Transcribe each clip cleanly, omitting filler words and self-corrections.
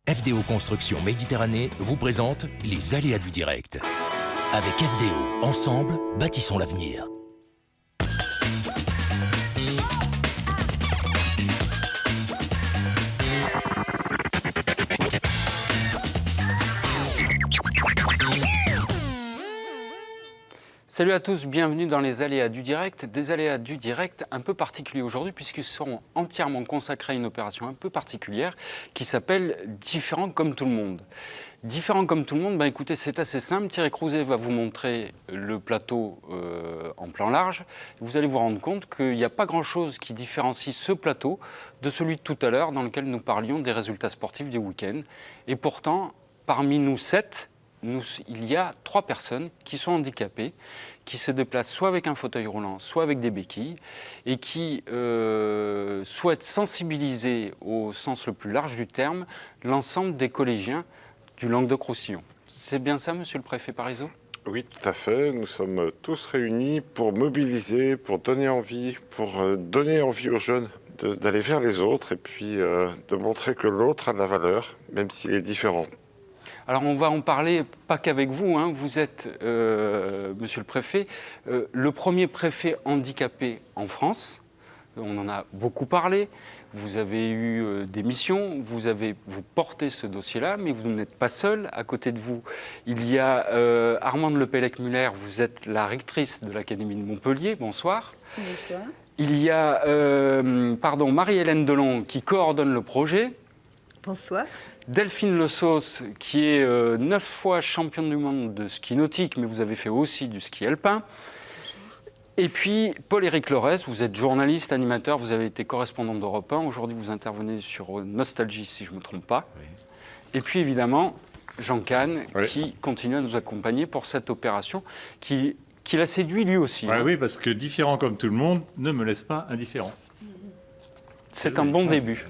FDO Construction Méditerranée vous présente les aléas du direct. Avec FDO, ensemble, bâtissons l'avenir. Salut à tous, bienvenue dans les aléas du direct. Des aléas du direct un peu particuliers aujourd'hui puisqu'ils seront entièrement consacrés à une opération un peu particulière qui s'appelle « Différent comme tout le monde ». Différent comme tout le monde, écoutez, c'est assez simple. Thierry Crouzet va vous montrer le plateau en plan large. Vous allez vous rendre compte qu'il n'y a pas grand-chose qui différencie ce plateau de celui de tout à l'heure dans lequel nous parlions des résultats sportifs du week-end. Et pourtant, parmi nous 7, il y a 3 personnes qui sont handicapées, qui se déplacent soit avec un fauteuil roulant, soit avec des béquilles, et qui souhaitent sensibiliser au sens le plus large du terme l'ensemble des collégiens du Languedoc-Roussillon. C'est bien ça, monsieur le préfet Parisot ? Oui, tout à fait. Nous sommes tous réunis pour mobiliser, pour donner envie aux jeunes d'aller vers les autres et puis de montrer que l'autre a de la valeur, même s'il est différent. Alors on va en parler, pas qu'avec vous, hein. Vous êtes, monsieur le préfet, le premier préfet handicapé en France. On en a beaucoup parlé. Vous avez eu des missions, vous portez ce dossier-là, mais vous n'êtes pas seul. À côté de vous, il y a Armande Lepellec-Muller, vous êtes la rectrice de l'Académie de Montpellier. Bonsoir. Bonsoir. Il y a Marie-Hélène Delon qui coordonne le projet. Bonsoir. Delphine Le Sauce, qui est 9 fois championne du monde de ski nautique, mais vous avez fait aussi du ski alpin. Bonjour. Et puis, Paul-Éric Lorès, vous êtes journaliste, animateur, vous avez été correspondant d'Europe 1. Aujourd'hui, vous intervenez sur Nostalgie, si je ne me trompe pas. Oui. Et puis, évidemment, Jean Kahn, oui, qui continue à nous accompagner pour cette opération qui l'a séduit lui aussi. Ouais, hein. Oui, parce que différent comme tout le monde ne me laisse pas indifférent. C'est un bon début.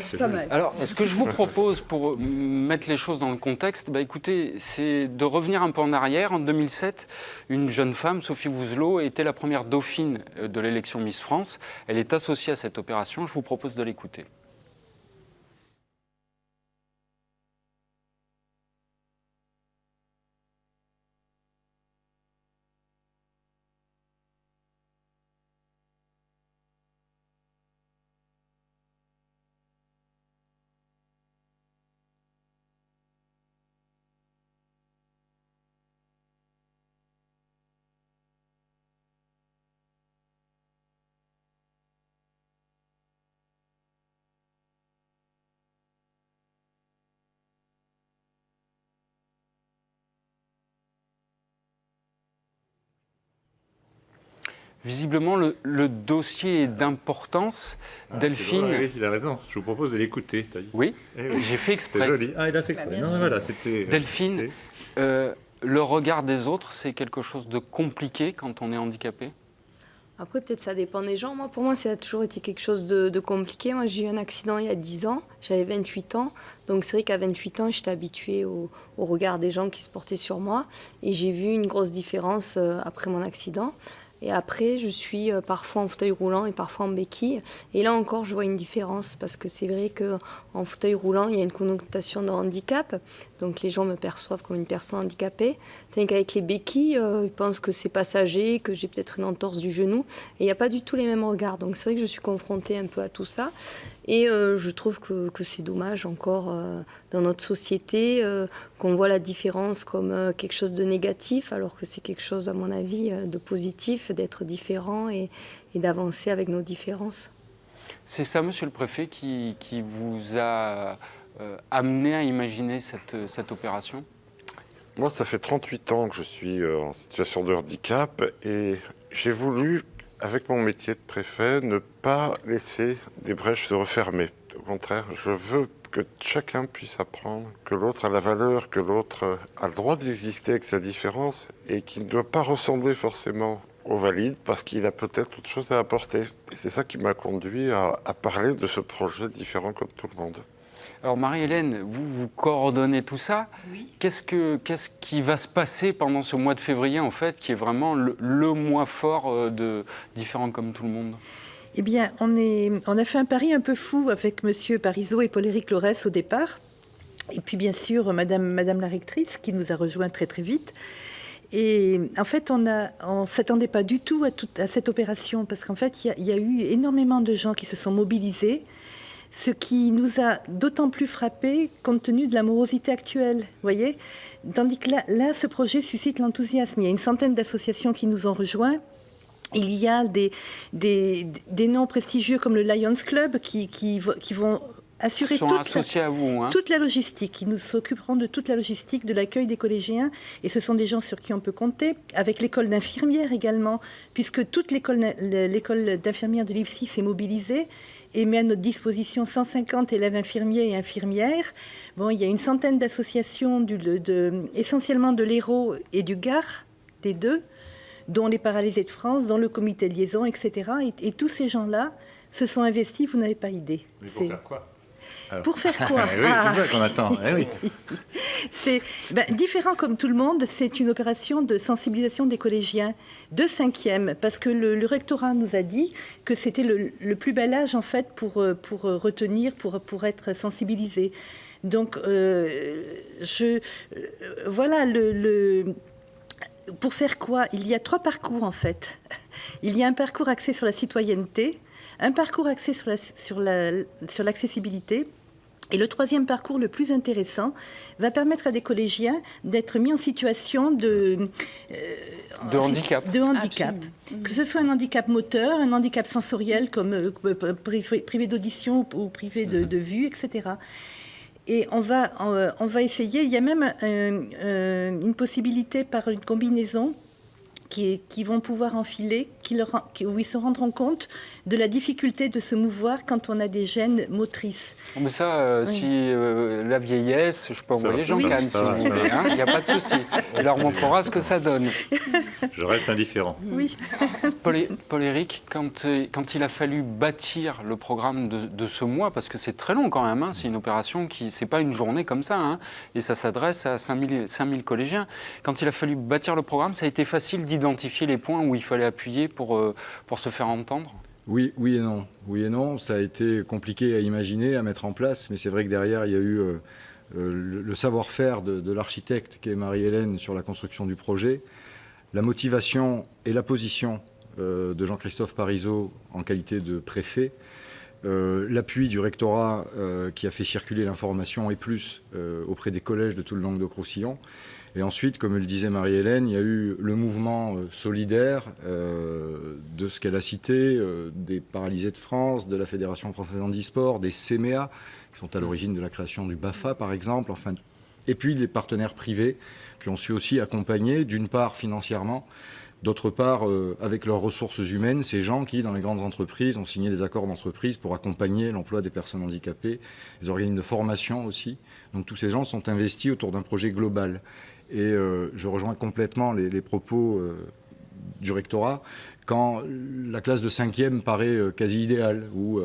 C'est pas mal. Alors, ce que je vous propose pour mettre les choses dans le contexte, écoutez, c'est de revenir un peu en arrière. En 2007, une jeune femme, Sophie Vouzelot, était la première dauphine de l'élection Miss France. Elle est associée à cette opération. Je vous propose de l'écouter. Visiblement, le dossier est d'importance. Delphine... Oui, il a raison. Je vous propose de l'écouter. Oui, oui, j'ai fait exprès. C'est joli. Ah, il a fait exprès. Non, voilà, c'était... Delphine, le regard des autres, c'est quelque chose de compliqué quand on est handicapé ? Après, peut-être ça dépend des gens. Pour moi, ça a toujours été quelque chose de compliqué. Moi, j'ai eu un accident il y a 10 ans. J'avais 28 ans. Donc, c'est vrai qu'à 28 ans, j'étais habituée au regard des gens qui se portaient sur moi. Et j'ai vu une grosse différence après mon accident. Et après, je suis parfois en fauteuil roulant et parfois en béquille. Et là encore, je vois une différence parce que c'est vrai qu'en fauteuil roulant, il y a une connotation de handicap. Donc les gens me perçoivent comme une personne handicapée. Tandis qu'avec les béquilles, ils pensent que c'est passager, que j'ai peut-être une entorse du genou. Et il n'y a pas du tout les mêmes regards. Donc c'est vrai que je suis confrontée un peu à tout ça. Et je trouve que c'est dommage encore dans notre société qu'on voit la différence comme quelque chose de négatif, alors que c'est quelque chose, à mon avis, de positif, d'être différent et d'avancer avec nos différences. C'est ça, monsieur le préfet, qui vous a amené à imaginer cette opération ? Moi, ça fait 38 ans que je suis en situation de handicap et j'ai voulu, avec mon métier de préfet, ne pas laisser des brèches se refermer. Au contraire, je veux que chacun puisse apprendre que l'autre a la valeur, que l'autre a le droit d'exister avec sa différence et qu'il ne doit pas ressembler forcément au valide parce qu'il a peut-être autre chose à apporter. Et c'est ça qui m'a conduit à parler de ce projet différent comme tout le monde. Alors Marie-Hélène, vous coordonnez tout ça. Oui. Qu'est-ce qui va se passer pendant ce mois de février, en fait, qui est vraiment le mois fort de Différent comme tout le monde ? Eh bien, on a fait un pari un peu fou avec M. Parisot et Paul-Éric Lorès au départ. Et puis bien sûr, Madame la rectrice qui nous a rejoints très très vite. Et en fait, on ne s'attendait pas du tout à cette opération parce qu'en fait, il y a eu énormément de gens qui se sont mobilisés, ce qui nous a d'autant plus frappé compte tenu de la morosité actuelle, vous voyez. Tandis que là, ce projet suscite l'enthousiasme. Il y a une centaine d'associations qui nous ont rejoints. Il y a des noms prestigieux comme le Lions Club qui vont assurer toute la logistique. Ils nous s'occuperont de toute la logistique, de l'accueil des collégiens. Et ce sont des gens sur qui on peut compter. Avec l'école d'infirmières également, puisque toute l'école d'infirmières de l'IFSI s'est mobilisée et met à notre disposition 150 élèves infirmiers et infirmières. Bon, il y a une centaine d'associations, essentiellement de l'Hérault et du Gard, des deux, dont les Paralysés de France, dont le comité de liaison, etc. Et tous ces gens-là se sont investis, vous n'avez pas idée. Mais pour faire quoi ? Alors. Pour faire quoi? Oui, c'est ça qu'on attend. Oui. C'est différent comme tout le monde, c'est une opération de sensibilisation des collégiens de 5e, parce que le rectorat nous a dit que c'était le plus bel âge en fait pour retenir, pour être sensibilisé. Donc, voilà, pour faire quoi? Il y a 3 parcours en fait. Il y a un parcours axé sur la citoyenneté, un parcours axé sur l'accessibilité. Et le 3e parcours, le plus intéressant, va permettre à des collégiens d'être mis en situation de handicap. Que ce soit un handicap moteur, un handicap sensoriel comme privé d'audition ou privé de vue, etc. Et on va essayer, il y a même une possibilité par une combinaison qui vont pouvoir enfiler, où ils se rendront compte de la difficulté de se mouvoir quand on a des gènes motrices. Mais ça, si la vieillesse, je peux envoyer Jean-Cannes si vous voulez, il n'y a pas de souci. Il leur montrera ce que ça donne. Je reste indifférent. Oui. Paul-Éric, quand il a fallu bâtir le programme de ce mois, parce que c'est très long quand même, c'est une opération c'est pas une journée comme ça, et ça s'adresse à 5000 collégiens. Quand il a fallu bâtir le programme, ça a été facile d'identifier les points où il fallait appuyer pour se faire entendre? Oui et non. Oui et non, ça a été compliqué à imaginer, à mettre en place, mais c'est vrai que derrière, il y a eu le savoir-faire de l'architecte qui est Marie-Hélène sur la construction du projet, la motivation et la position de Jean-Christophe Parisot en qualité de préfet, l'appui du rectorat qui a fait circuler l'information et plus auprès des collèges de tout le Languedoc-Roussillon. Et ensuite, comme le disait Marie-Hélène, il y a eu le mouvement solidaire de ce qu'elle a cité, des Paralysés de France, de la Fédération française handisport, des CMEA, qui sont à l'origine de la création du BAFA, par exemple. Enfin, et puis les partenaires privés qui ont su aussi accompagner, d'une part financièrement, d'autre part avec leurs ressources humaines, ces gens qui, dans les grandes entreprises, ont signé des accords d'entreprise pour accompagner l'emploi des personnes handicapées, les organismes de formation aussi. Donc tous ces gens sont investis autour d'un projet global. Et je rejoins complètement les propos du rectorat quand la classe de 5e paraît quasi idéale, ou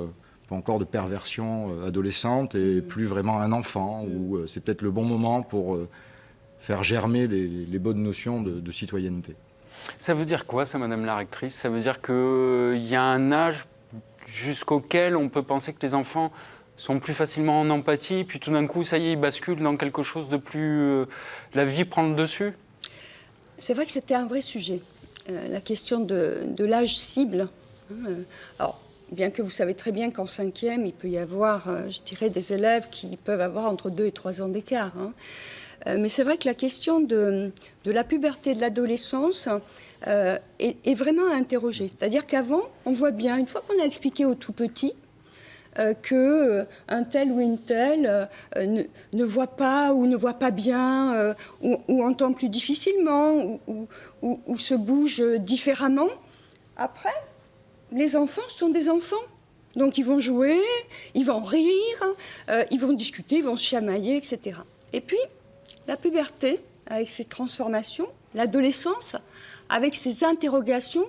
pas encore de perversion adolescente et plus vraiment un enfant, où c'est peut-être le bon moment pour faire germer les bonnes notions de citoyenneté. Ça veut dire quoi, ça, Madame la rectrice? Ça veut dire qu'il y a un âge jusqu'auquel on peut penser que les enfants sont plus facilement en empathie, puis tout d'un coup, ça y est, ils basculent dans quelque chose de plus... la vie prend le dessus? C'est vrai que c'était un vrai sujet, la question de l'âge cible. Alors, bien que vous savez très bien qu'en 5e, il peut y avoir, je dirais, des élèves qui peuvent avoir entre 2 et 3 ans d'écart. Mais c'est vrai que la question de la puberté, de l'adolescence est vraiment à interroger. C'est-à-dire qu'avant, on voit bien, une fois qu'on a expliqué aux tout-petits, qu'un tel ou une telle ne voit pas ou ne voit pas bien ou entend plus difficilement ou se bouge différemment. Après, les enfants sont des enfants. Donc ils vont jouer, ils vont rire, ils vont discuter, ils vont se chamailler, etc. Et puis, la puberté, avec ses transformations, l'adolescence, avec ses interrogations,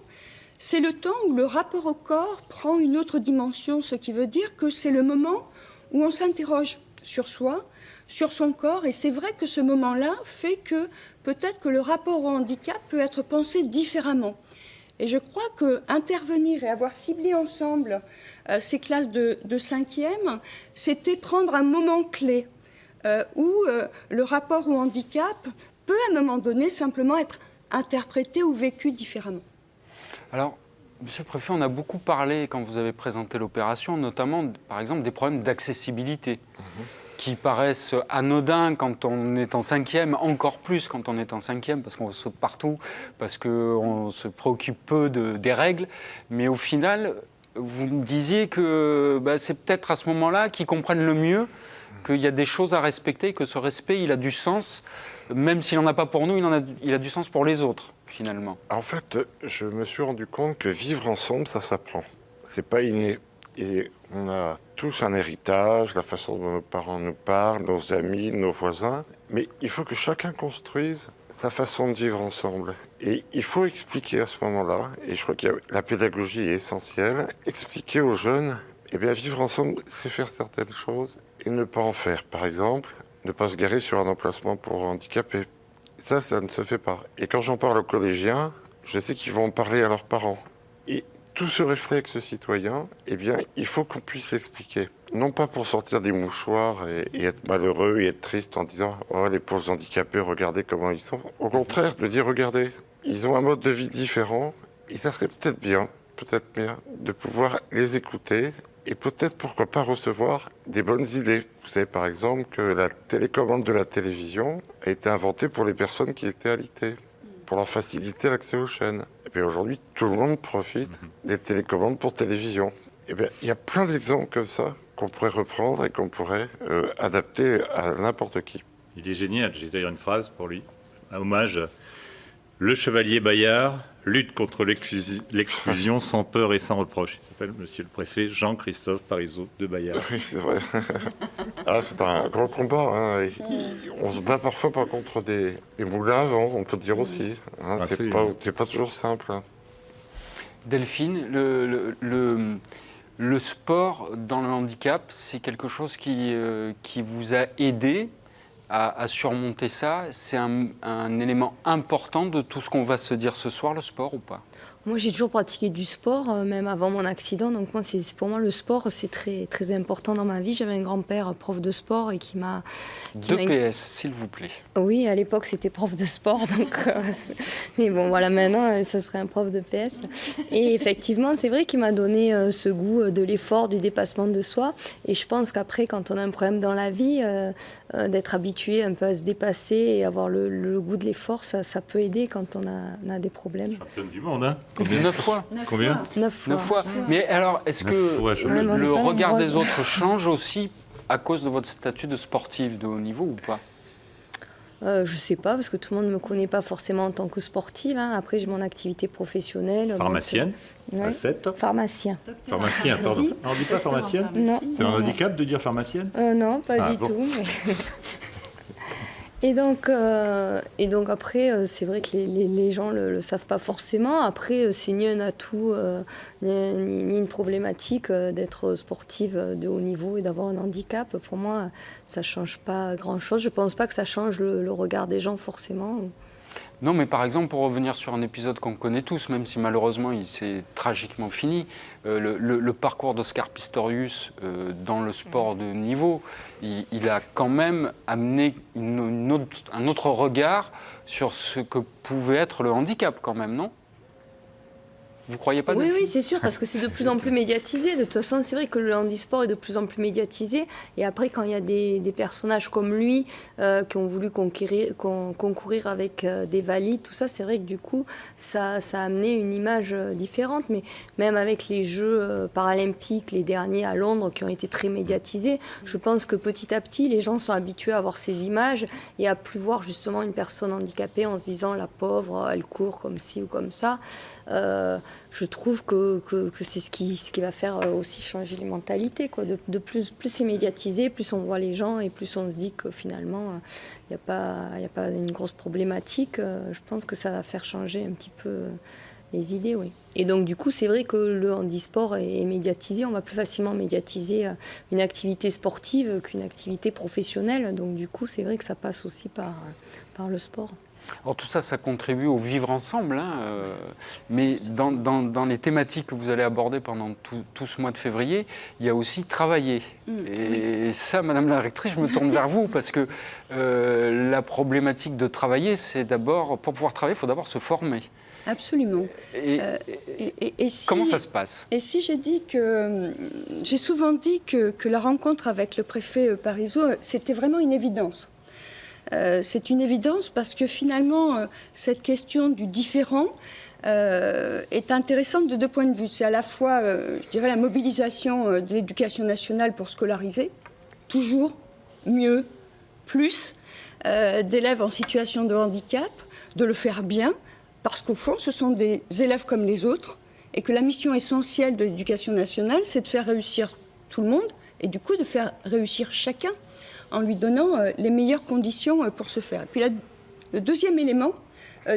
c'est le temps où le rapport au corps prend une autre dimension, ce qui veut dire que c'est le moment où on s'interroge sur soi, sur son corps, et c'est vrai que ce moment-là fait que peut-être que le rapport au handicap peut être pensé différemment. Et je crois qu'intervenir et avoir ciblé ensemble ces classes de 5e, c'était prendre un moment clé où le rapport au handicap peut à un moment donné simplement être interprété ou vécu différemment. Alors, Monsieur le Préfet, on a beaucoup parlé, quand vous avez présenté l'opération, notamment, par exemple, des problèmes d'accessibilité, qui paraissent anodins quand on est en 5e, encore plus quand on est en 5e, parce qu'on saute partout, parce qu'on se préoccupe peu des règles. Mais au final, vous me disiez que c'est peut-être à ce moment-là qu'ils comprennent le mieux qu'il y a des choses à respecter, que ce respect, il a du sens, même s'il n'en a pas pour nous, il a du sens pour les autres, finalement. En fait, je me suis rendu compte que vivre ensemble, ça s'apprend. C'est pas inné. Et on a tous un héritage, la façon dont nos parents nous parlent, nos amis, nos voisins. Mais il faut que chacun construise sa façon de vivre ensemble. Et il faut expliquer à ce moment-là, et je crois que la pédagogie est essentielle, expliquer aux jeunes, vivre ensemble, c'est faire certaines choses et ne pas en faire. Par exemple, ne pas se garer sur un emplacement pour handicapés. Ça ne se fait pas. Et quand j'en parle aux collégiens, je sais qu'ils vont en parler à leurs parents. Et tout ce réflexe citoyen, il faut qu'on puisse l'expliquer. Non pas pour sortir des mouchoirs et être malheureux et être triste en disant « Oh, les pauvres handicapés, regardez comment ils sont ». Au contraire, de dire « Regardez, ils ont un mode de vie différent et ça serait peut-être bien de pouvoir les écouter et peut-être, pourquoi pas, recevoir des bonnes idées. Vous savez, par exemple, que la télécommande de la télévision a été inventée pour les personnes qui étaient alitées, pour leur faciliter l'accès aux chaînes. Et bien aujourd'hui, tout le monde profite des télécommandes pour télévision. Et bien, il y a plein d'exemples comme ça qu'on pourrait reprendre et qu'on pourrait adapter à n'importe qui. Il est génial. J'ai d'ailleurs une phrase pour lui. Un hommage. Le chevalier Bayard lutte contre l'exclusion sans peur et sans reproche. Il s'appelle Monsieur le Préfet Jean-Christophe Parizeau de Bayard. Oui, c'est vrai. C'est un grand combat. Hein. On se bat parfois contre des moulins à vent, on peut dire aussi. Hein. C'est pas toujours simple. Hein. Delphine, le sport dans le handicap, c'est quelque chose qui vous a aidé à surmonter ça. C'est un élément important de tout ce qu'on va se dire ce soir, le sport ou pas? Moi, j'ai toujours pratiqué du sport, même avant mon accident. Donc, pour moi, le sport, c'est très, très important dans ma vie. J'avais un grand-père prof de sport et qui m'a... PS, s'il vous plaît. Oui, à l'époque, c'était prof de sport. Donc, mais bon, voilà, maintenant, ce serait un prof de PS. Et effectivement, c'est vrai qu'il m'a donné ce goût de l'effort, du dépassement de soi. Et je pense qu'après, quand on a un problème dans la vie, d'être habitué un peu à se dépasser et avoir le goût de l'effort, ça peut aider quand on a des problèmes. Championne du monde, hein? 9 fois. Combien? 9 fois. 9 fois. Mais alors, est-ce que le regard des autres change aussi à cause de votre statut de sportive de haut niveau ou pas? Je ne sais pas, parce que tout le monde ne me connaît pas forcément en tant que sportive. Hein. Après, j'ai mon activité professionnelle. Pharmacienne, à 7. Pharmacien. Pharmacien, pardon. On ne dit pas pharmacienne? Non. C'est un handicap de dire pharmacienne? Non, pas du tout. Mais... Et donc après, c'est vrai que les gens ne le savent pas forcément. Après, c'est ni un atout, ni une problématique d'être sportive de haut niveau et d'avoir un handicap. Pour moi, ça ne change pas grand-chose. Je ne pense pas que ça change le regard des gens forcément. Non, mais par exemple, pour revenir sur un épisode qu'on connaît tous, même si malheureusement il s'est tragiquement fini, le parcours d'Oscar Pistorius dans le sport de niveau, il a quand même amené un autre regard sur ce que pouvait être le handicap quand même, non ? Vous croyez pas? Oui, c'est sûr, parce que c'est de plus en plus médiatisé. De toute façon, c'est vrai que le handisport est de plus en plus médiatisé. Et après, quand il y a des personnages comme lui qui ont voulu concourir avec des valides, tout ça, c'est vrai que du coup, ça a amené une image différente. Mais même avec les Jeux paralympiques, les derniers à Londres, qui ont été très médiatisés, je pense que petit à petit, les gens sont habitués à voir ces images et à plus voir justement une personne handicapée en se disant « la pauvre, elle court comme ci ou comme ça ». Je trouve que c'est ce qui va faire aussi changer les mentalités, quoi. De plus c'est médiatisé, plus on voit les gens et plus on se dit que finalement il n'y a pas une grosse problématique. Je pense que ça va faire changer un petit peu les idées, oui. Et donc, du coup, c'est vrai que le handisport est médiatisé. On va plus facilement médiatiser une activité sportive qu'une activité professionnelle. Donc, du coup, c'est vrai que ça passe aussi par le sport. Alors tout ça, ça contribue au vivre ensemble, hein, mais dans les thématiques que vous allez aborder pendant tout ce mois de février, il y a aussi travailler. Et ça, Madame la rectrice, je me tourne vers vous, parce que la problématique de travailler, c'est d'abord, pour pouvoir travailler, il faut d'abord se former. Absolument. Et comment ça se passe? Et si j'ai souvent dit que la rencontre avec le préfet Parisot, c'était vraiment une évidence. C'est une évidence parce que finalement, cette question du différent est intéressante de 2 points de vue. C'est à la fois, je dirais, la mobilisation de l'éducation nationale pour scolariser, toujours, mieux, plus, d'élèves en situation de handicap, de le faire bien, parce qu'au fond, ce sont des élèves comme les autres, et que la mission essentielle de l'éducation nationale, c'est de faire réussir tout le monde, et du coup de faire réussir chacun, en lui donnant les meilleures conditions pour ce faire. Et puis le deuxième élément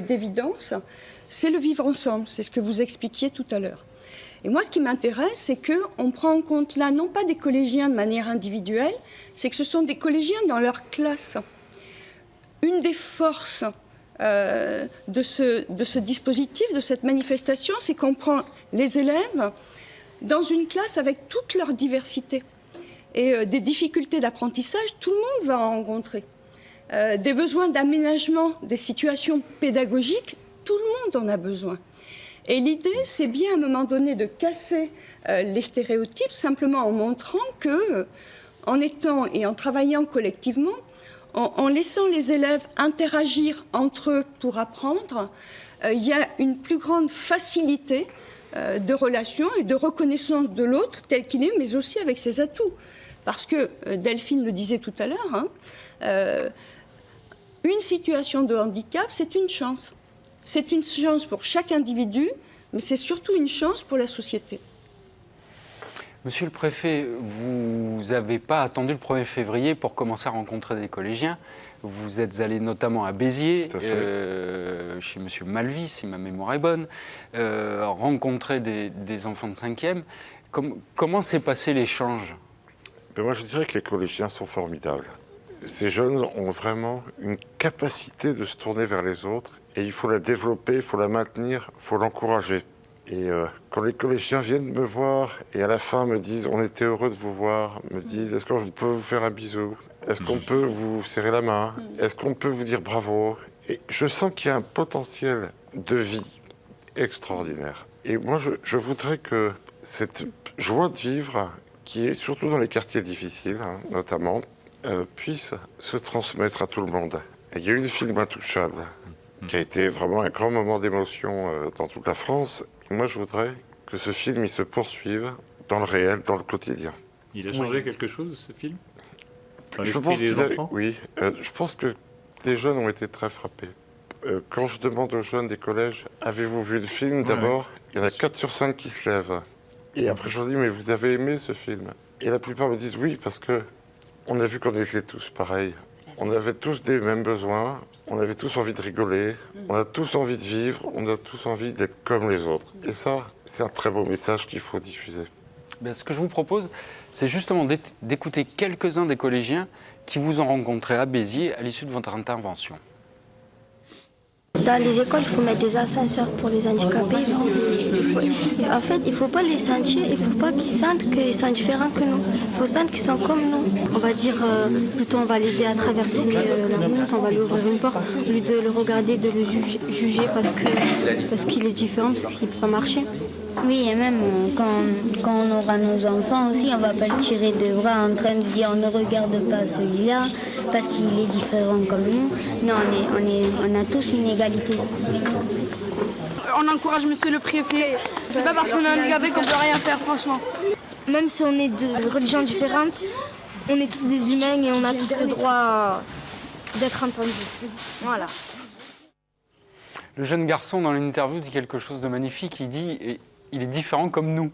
d'évidence, c'est le vivre ensemble. C'est ce que vous expliquiez tout à l'heure. Et moi, ce qui m'intéresse, c'est qu'on prend en compte là, non pas des collégiens de manière individuelle, c'est que ce sont des collégiens dans leur classe. Une des forces de ce dispositif, de cette manifestation, c'est qu'on prend les élèves dans une classe avec toute leur diversité. Et des difficultés d'apprentissage, tout le monde va en rencontrer. Des besoins d'aménagement, des situations pédagogiques, tout le monde en a besoin. Et l'idée, c'est bien à un moment donné de casser les stéréotypes, simplement en montrant que, en étant et en travaillant collectivement, en laissant les élèves interagir entre eux pour apprendre, il y a une plus grande facilité de relation et de reconnaissance de l'autre tel qu'il est, mais aussi avec ses atouts. Parce que, Delphine le disait tout à l'heure, une situation de handicap, c'est une chance. C'est une chance pour chaque individu, mais c'est surtout une chance pour la société. Monsieur le préfet, vous n'avez pas attendu le 1er février pour commencer à rencontrer des collégiens. Vous êtes allé notamment à Béziers, chez monsieur Malvis, si ma mémoire est bonne, rencontrer des enfants de 5e. Comment s'est passé l'échange? Moi, je dirais que les collégiens sont formidables. Ces jeunes ont vraiment une capacité de se tourner vers les autres et il faut la développer, il faut la maintenir, il faut l'encourager. Et quand les collégiens viennent me voir et à la fin me disent « on était heureux de vous voir », me disent « est-ce qu'on peut vous faire un bisou ? Est-ce qu'on peut vous serrer la main ? Est-ce qu'on peut vous dire bravo ?» Et je sens qu'il y a un potentiel de vie extraordinaire. Et moi, je voudrais que cette joie de vivre, qui est surtout dans les quartiers difficiles, notamment, puisse se transmettre à tout le monde. Et il y a eu le film Intouchable, qui a été vraiment un grand moment d'émotion dans toute la France. Et moi, je voudrais que ce film il se poursuive dans le réel, dans le quotidien. Il a changé quelque chose, ce film, dans Je l'esprit pense des enfants? Oui, je pense que les jeunes ont été très frappés. Quand je demande aux jeunes des collèges, avez-vous vu le film d'abord? Il y en a 4 sur 5 qui se lèvent. Et après, je leur dis, mais vous avez aimé ce film? Et la plupart me disent oui, parce que on a vu qu'on était tous pareils. On avait tous des mêmes besoins, on avait tous envie de rigoler, on a tous envie de vivre, on a tous envie d'être comme les autres. Et ça, c'est un très beau message qu'il faut diffuser. Bien, ce que je vous propose, c'est justement d'écouter quelques-uns des collégiens qui vous ont rencontré à Béziers à l'issue de votre intervention. Dans les écoles, il faut mettre des ascenseurs pour les handicapés. En fait, il ne faut pas les sentir, il ne faut pas qu'ils sentent qu'ils sont différents que nous. Il faut sentir qu'ils sont comme nous. On va dire, plutôt on va l'aider à traverser la route, on va lui ouvrir une porte, au lieu de le regarder, de le juger parce qu'il est différent, parce qu'il ne peut pas marcher. Oui, et même quand on aura nos enfants aussi, on ne va pas le tirer de bras en train de dire ne regarde pas celui-là parce qu'il est différent comme nous. Non, on a tous une égalité. On encourage monsieur le préfet. C'est pas parce qu'on est handicapé qu'on peut rien faire, franchement. Même si on est de religions différentes, on est tous des humains et on a tous le droit d'être entendus. Voilà. Le jeune garçon, dans l'interview, dit quelque chose de magnifique. Il dit il est différent comme nous.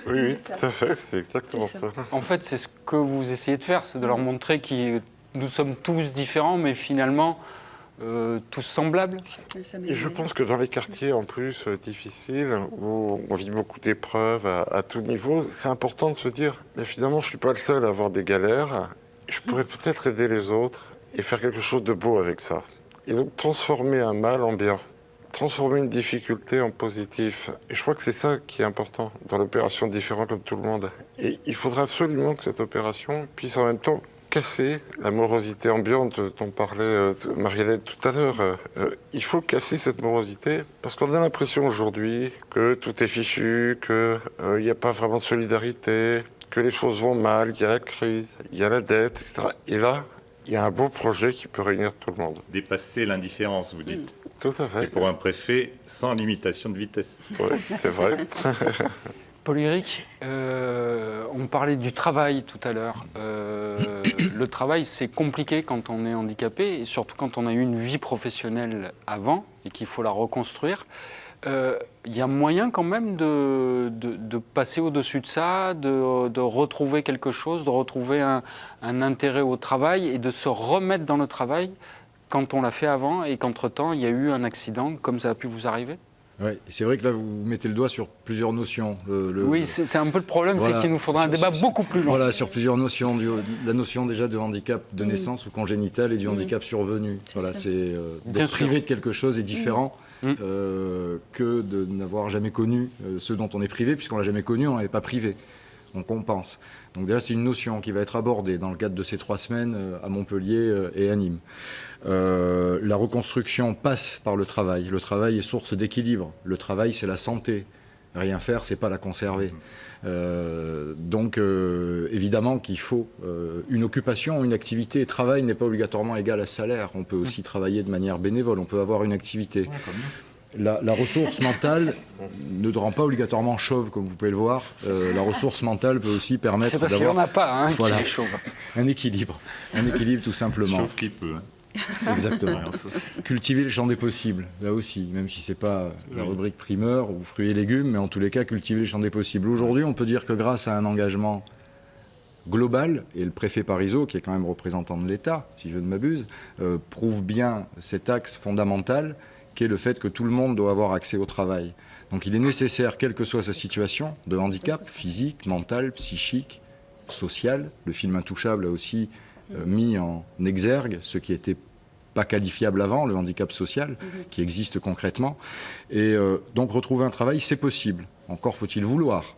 Oui, tout à fait, c'est exactement ça. En fait, c'est ce que vous essayez de faire, c'est de leur montrer que nous sommes tous différents, mais finalement, tous semblables? Et je pense que dans les quartiers en plus difficiles, où on vit beaucoup d'épreuves à tout niveau, c'est important de se dire, mais finalement je ne suis pas le seul à avoir des galères, je pourrais peut-être aider les autres et faire quelque chose de beau avec ça. Et donc transformer un mal en bien, transformer une difficulté en positif. Et je crois que c'est ça qui est important dans l'opération Différent comme tout le monde. Et il faudra absolument que cette opération puisse en même temps casser la morosité ambiante dont parlait Marie-Hélène tout à l'heure. Il faut casser cette morosité parce qu'on a l'impression aujourd'hui que tout est fichu, qu'il n'y a pas vraiment de solidarité, que les choses vont mal, qu'il y a la crise, il y a la dette, etc. Et là, il y a un beau projet qui peut réunir tout le monde. Dépasser l'indifférence, vous dites. Tout à fait. Et pour un préfet, sans limitation de vitesse. Oui, c'est vrai. Paul-Éric, on parlait du travail tout à l'heure. Le travail, c'est compliqué quand on est handicapé, et surtout quand on a eu une vie professionnelle avant et qu'il faut la reconstruire. Il y a moyen quand même de passer au-dessus de ça, de retrouver quelque chose, de retrouver un intérêt au travail et de se remettre dans le travail quand on l'a fait avant et qu'entre-temps, il y a eu un accident, comme ça a pu vous arriver? Oui, c'est vrai que là, vous mettez le doigt sur plusieurs notions. Oui, c'est un peu le problème, voilà, c'est qu'il nous faudra un débat beaucoup plus long. Voilà, sur plusieurs notions. La notion déjà de handicap de naissance ou congénital et du handicap survenu. Voilà, c'est d'être privé de quelque chose est différent que de n'avoir jamais connu ce dont on est privé, puisqu'on l'a jamais connu, on n'est pas privé. On compense. Donc déjà, c'est une notion qui va être abordée dans le cadre de ces 3 semaines à Montpellier et à Nîmes. La reconstruction passe par le travail. Le travail est source d'équilibre. Le travail, c'est la santé. Rien faire, c'est pas la conserver. Donc, évidemment qu'il faut une occupation, une activité. Travail n'est pas obligatoirement égal à salaire. On peut aussi travailler de manière bénévole. On peut avoir une activité. La ressource mentale ne rend pas obligatoirement chauve, comme vous pouvez le voir. La ressource mentale peut aussi permettre d'avoir... C'est parce qu'il n'y en a pas, hein, voilà, qui est chauve. Un équilibre tout simplement. Chauve qui peut. Exactement. Cultiver le champ des possibles, là aussi, même si ce n'est pas la rubrique primeur ou fruits et légumes, mais en tous les cas, cultiver le champ des possibles. Aujourd'hui, on peut dire que grâce à un engagement global, et le préfet Parisot, qui est quand même représentant de l'État, si je ne m'abuse, prouve bien cet axe fondamental qui est le fait que tout le monde doit avoir accès au travail. Donc il est nécessaire, quelle que soit sa situation de handicap, physique, mental, psychique, social, le film Intouchable a aussi mis en exergue ce qui n'était pas qualifiable avant, le handicap social, qui existe concrètement. Et donc retrouver un travail, c'est possible. Encore faut-il vouloir.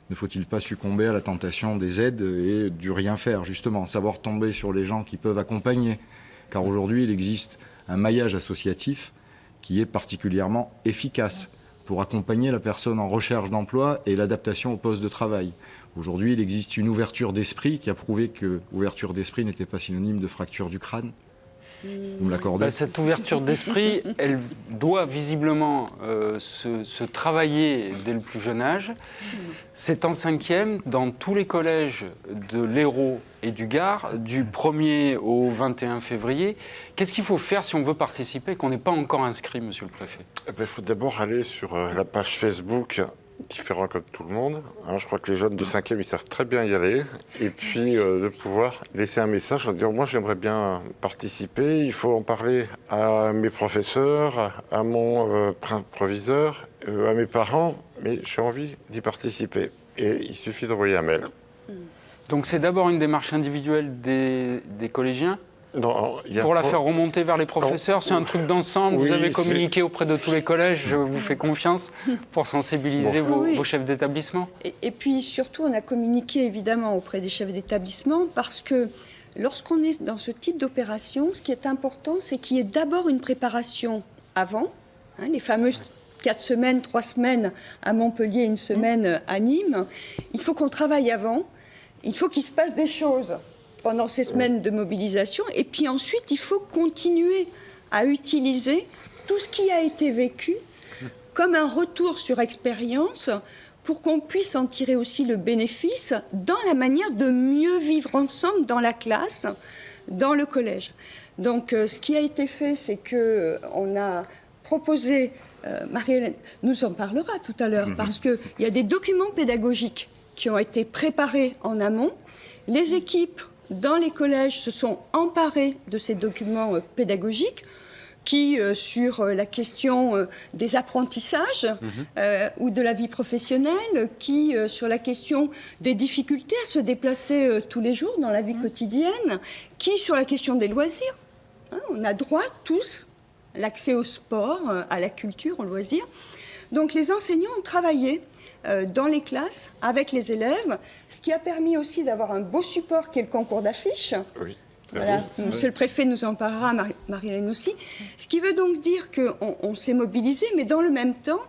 Ne faut-il pas succomber à la tentation des aides et du rien faire, justement, savoir tomber sur les gens qui peuvent accompagner. Car aujourd'hui, il existe un maillage associatif qui est particulièrement efficace pour accompagner la personne en recherche d'emploi et l'adaptation au poste de travail. Aujourd'hui, il existe une ouverture d'esprit qui a prouvé que ouverture d'esprit n'était pas synonyme de fracture du crâne. Vous me l'accordez ? Cette ouverture d'esprit, elle doit visiblement se travailler dès le plus jeune âge. C'est en 5e, dans tous les collèges de l'Hérault et du Gard, du 1er au 21 février. Qu'est-ce qu'il faut faire si on veut participer et qu'on n'est pas encore inscrit, monsieur le préfet ? Il faut d'abord aller sur la page Facebook Différent comme tout le monde. Je crois que les jeunes de 5e, ils savent très bien y aller. Et puis de pouvoir laisser un message en disant « Moi, j'aimerais bien participer. Il faut en parler à mes professeurs, à mon proviseur, à mes parents. Mais j'ai envie d'y participer. » Et il suffit d'envoyer un mail. Donc c'est d'abord une démarche individuelle des collégiens ? Non, pour la faire remonter vers les professeurs, c'est un truc d'ensemble. Oui, vous avez communiqué auprès de tous les collèges, je vous fais confiance pour sensibiliser vos chefs d'établissement. Et puis surtout, on a communiqué évidemment auprès des chefs d'établissement parce que lorsqu'on est dans ce type d'opération, ce qui est important, c'est qu'il y ait d'abord une préparation avant, les fameuses 4 semaines, 3 semaines à Montpellier, 1 semaine à Nîmes. Il faut qu'on travaille avant, il faut qu'il se passe des choses pendant ces semaines de mobilisation. Et puis ensuite, il faut continuer à utiliser tout ce qui a été vécu comme un retour sur expérience pour qu'on puisse en tirer aussi le bénéfice dans la manière de mieux vivre ensemble dans la classe, dans le collège. Donc, ce qui a été fait, c'est qu'on a proposé, Marie-Hélène nous en parlera tout à l'heure, parce qu'il y a des documents pédagogiques qui ont été préparés en amont. Les équipes dans les collèges se sont emparés de ces documents pédagogiques qui sur la question des apprentissages ou de la vie professionnelle, qui sur la question des difficultés à se déplacer tous les jours dans la vie quotidienne, qui sur la question des loisirs. On a droit tous à l'accès au sport, à la culture, aux loisirs. Donc les enseignants ont travaillé dans les classes avec les élèves, ce qui a permis aussi d'avoir un beau support qui est le concours d'affiches. Oui. Voilà, monsieur le préfet nous en parlera, Marie-Hélène aussi. Ce qui veut donc dire qu'on s'est mobilisé, mais dans le même temps,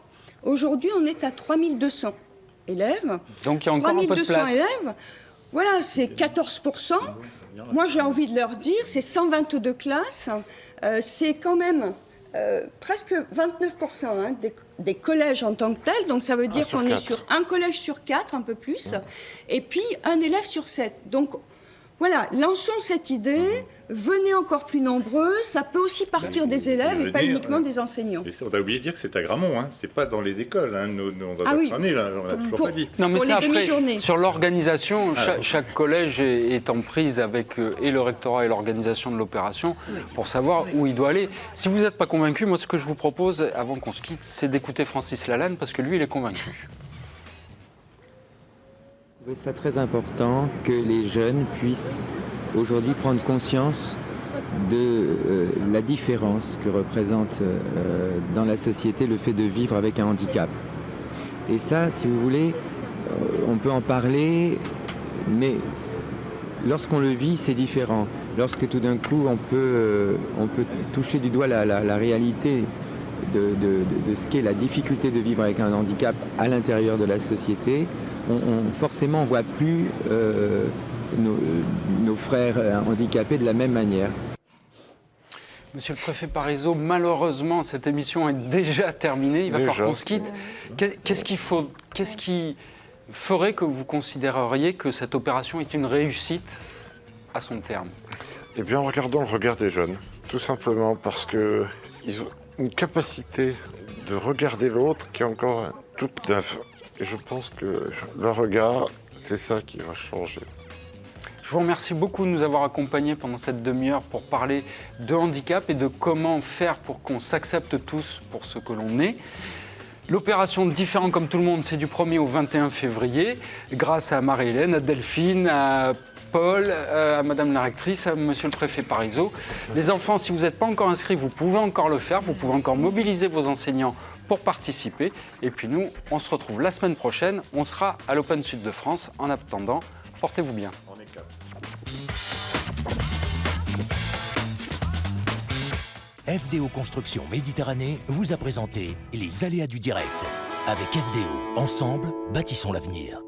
aujourd'hui, on est à 3200 élèves. Donc il y a encore un peu de place. 3200 élèves, voilà, c'est 14%. Moi, j'ai envie de leur dire, c'est 122 classes, c'est quand même presque 29% des collèges en tant que tels. Donc ça veut dire qu'on est sur un collège sur 4, un peu plus, et puis un élève sur 7. Donc voilà, lançons cette idée, venez encore plus nombreux, ça peut aussi partir des élèves et pas uniquement des enseignants. On a oublié de dire que c'est à Grammont, c'est pas dans les écoles, on va pas traîner là, on l'a toujours pas dit. Non mais c'est après, sur l'organisation, chaque collège est en prise avec et le rectorat et l'organisation de l'opération pour savoir où il doit aller. Si vous n'êtes pas convaincu, moi ce que je vous propose, avant qu'on se quitte, c'est d'écouter Francis Lalanne parce que lui il est convaincu. Je trouve ça très important que les jeunes puissent aujourd'hui prendre conscience de la différence que représente dans la société le fait de vivre avec un handicap. Et ça, si vous voulez, on peut en parler, mais lorsqu'on le vit, c'est différent. Lorsque tout d'un coup, on peut toucher du doigt la réalité de ce qu'est la difficulté de vivre avec un handicap à l'intérieur de la société, forcément, on ne voit plus nos frères handicapés de la même manière. Monsieur le préfet Parisot, malheureusement, cette émission est déjà terminée. Il va falloir qu'on se quitte. Qu'est-ce qui ferait que vous considéreriez que cette opération est une réussite à son terme? Eh bien, en regardant le regard des jeunes, tout simplement parce qu'ils ont une capacité de regarder l'autre qui est encore toute neuve. Et je pense que le regard, c'est ça qui va changer. Je vous remercie beaucoup de nous avoir accompagnés pendant cette demi-heure pour parler de handicap et de comment faire pour qu'on s'accepte tous pour ce que l'on est. L'opération Différent comme tout le monde, c'est du 1er au 21 février, grâce à Marie-Hélène, à Delphine, à Paul, à Madame la rectrice, à Monsieur le préfet Parisot. Les enfants, si vous n'êtes pas encore inscrits, vous pouvez encore le faire, vous pouvez encore mobiliser vos enseignants pour participer. Et puis nous, on se retrouve la semaine prochaine, on sera à l'Open Sud de France. En attendant, portez-vous bien. On est quatre. FDO Construction Méditerranée vous a présenté les aléas du direct. Avec FDO, ensemble, bâtissons l'avenir.